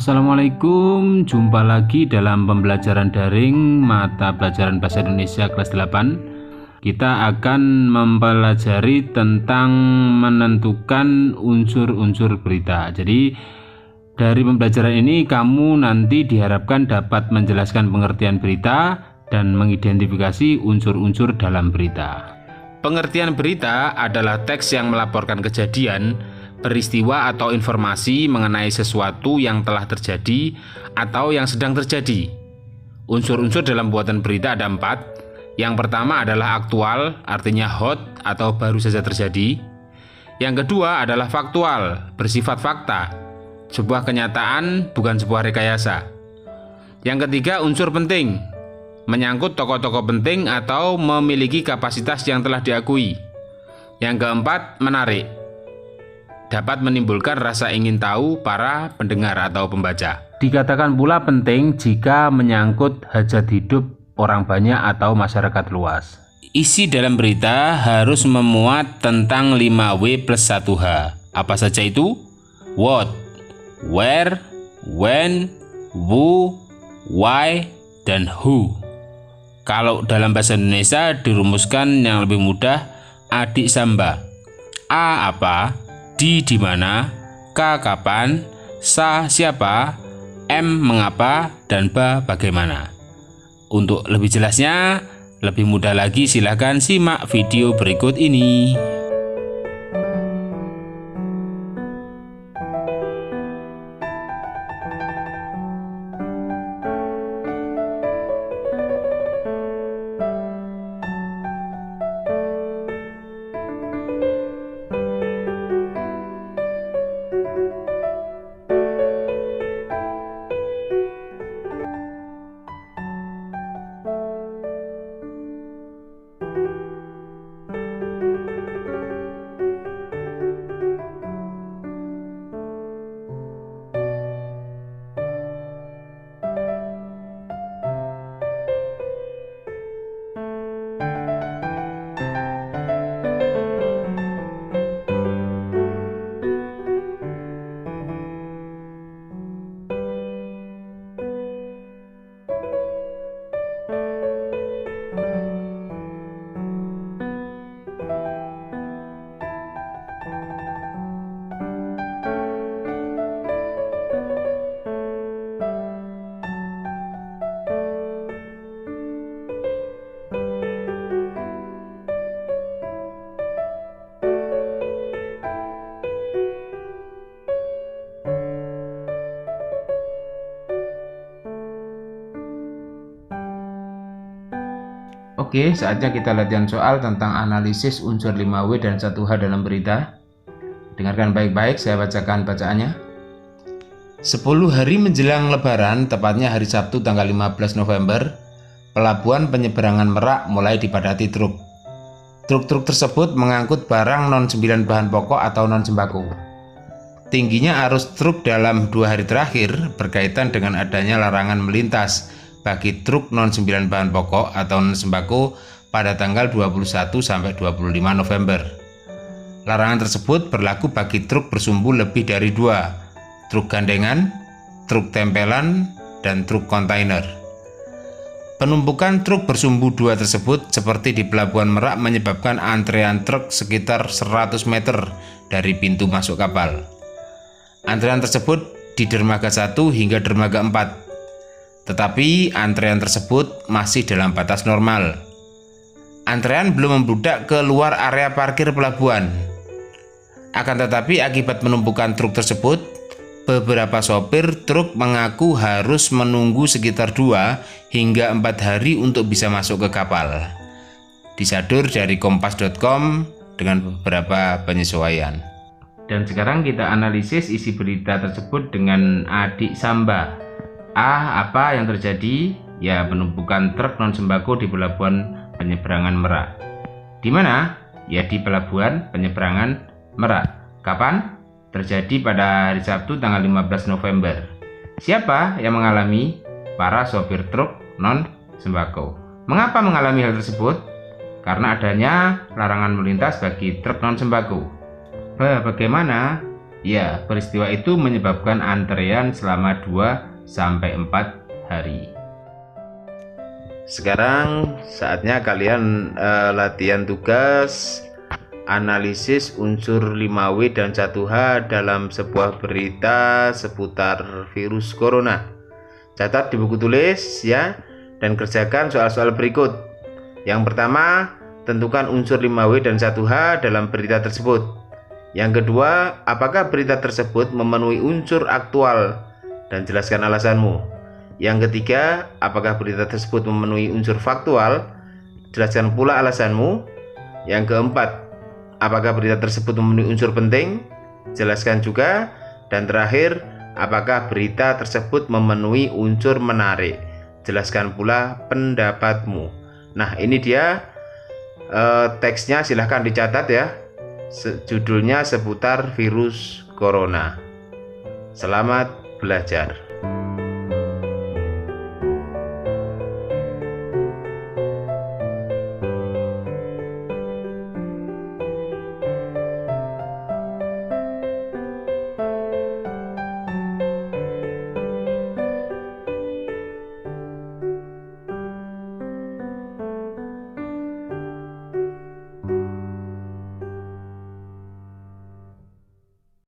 Assalamualaikum, jumpa lagi dalam pembelajaran daring mata pelajaran Bahasa Indonesia kelas 8. Kita akan mempelajari tentang menentukan unsur-unsur berita. Jadi dari pembelajaran ini kamu nanti diharapkan dapat menjelaskan pengertian berita dan mengidentifikasi unsur-unsur dalam berita. Pengertian berita adalah teks yang melaporkan kejadian, peristiwa atau informasi mengenai sesuatu yang telah terjadi atau yang sedang terjadi. Unsur-unsur dalam buatan berita ada 4. Yang pertama adalah aktual, artinya hot atau baru saja terjadi. Yang kedua adalah faktual, bersifat fakta, sebuah kenyataan bukan sebuah rekayasa. Yang ketiga unsur penting, menyangkut tokoh-tokoh penting atau memiliki kapasitas yang telah diakui. Yang keempat menarik, dapat menimbulkan rasa ingin tahu para pendengar atau pembaca. Dikatakan pula penting jika menyangkut hajat hidup orang banyak atau masyarakat luas. Isi dalam berita harus memuat tentang 5W plus 1H. Apa saja itu? What, where, when, who, why, dan who. Kalau dalam bahasa Indonesia dirumuskan yang lebih mudah, adik samba. A apa, di mana, K kapan, sa siapa, M mengapa, dan ba bagaimana. Untuk lebih jelasnya, lebih mudah lagi silahkan simak video berikut ini. Oke, saatnya kita latihan soal tentang analisis unsur 5W dan 1H dalam berita. Dengarkan baik-baik, saya bacakan bacaannya. 10 hari menjelang Lebaran, tepatnya hari Sabtu tanggal 15 November, pelabuhan penyeberangan Merak mulai dipadati truk. Truk-truk tersebut mengangkut barang non-9 bahan pokok atau non-sembako. Tingginya arus truk dalam 2 hari terakhir berkaitan dengan adanya larangan melintas bagi truk non-9 bahan pokok atau non-sembako pada tanggal 21 sampai 25 November. Larangan tersebut berlaku bagi truk bersumbu lebih dari 2, truk gandengan, truk tempelan, dan truk kontainer. Penumpukan truk bersumbu 2 tersebut seperti di Pelabuhan Merak menyebabkan antrean truk sekitar 100 meter dari pintu masuk kapal. Antrean tersebut di dermaga 1 hingga dermaga 4. Tetapi antrean tersebut masih dalam batas normal. Antrean belum membludak ke luar area parkir pelabuhan. Akan tetapi akibat penumpukan truk tersebut, beberapa sopir truk mengaku harus menunggu sekitar 2 hingga 4 hari untuk bisa masuk ke kapal. Disadur dari kompas.com dengan beberapa penyesuaian. Dan sekarang kita analisis isi berita tersebut dengan adik samba. A. Apa yang terjadi? Ya, penumpukan truk non-sembako di Pelabuhan Penyeberangan Merak. Di mana? Ya, di Pelabuhan Penyeberangan Merak. Kapan? Terjadi pada hari Sabtu tanggal 15 November. Siapa yang mengalami? Para sopir truk non-sembako. Mengapa mengalami hal tersebut? Karena adanya larangan melintas bagi truk non-sembako. Bagaimana? Ya, peristiwa itu menyebabkan antrean selama 2-4 hari. Sekarang saatnya kalian latihan tugas analisis unsur 5W dan 1H dalam sebuah berita seputar virus corona. Catat di buku tulis ya, dan kerjakan soal-soal berikut. Yang pertama, tentukan unsur 5W dan 1H dalam berita tersebut. Yang kedua, apakah berita tersebut memenuhi unsur aktual dan jelaskan alasanmu. Yang ketiga, apakah berita tersebut memenuhi unsur faktual, jelaskan pula alasanmu. Yang keempat, apakah berita tersebut memenuhi unsur penting, jelaskan juga. Dan terakhir, apakah berita tersebut memenuhi unsur menarik, jelaskan pula pendapatmu. Nah, ini dia teksnya, silahkan dicatat ya. Judulnya seputar virus corona. Selamat belajar.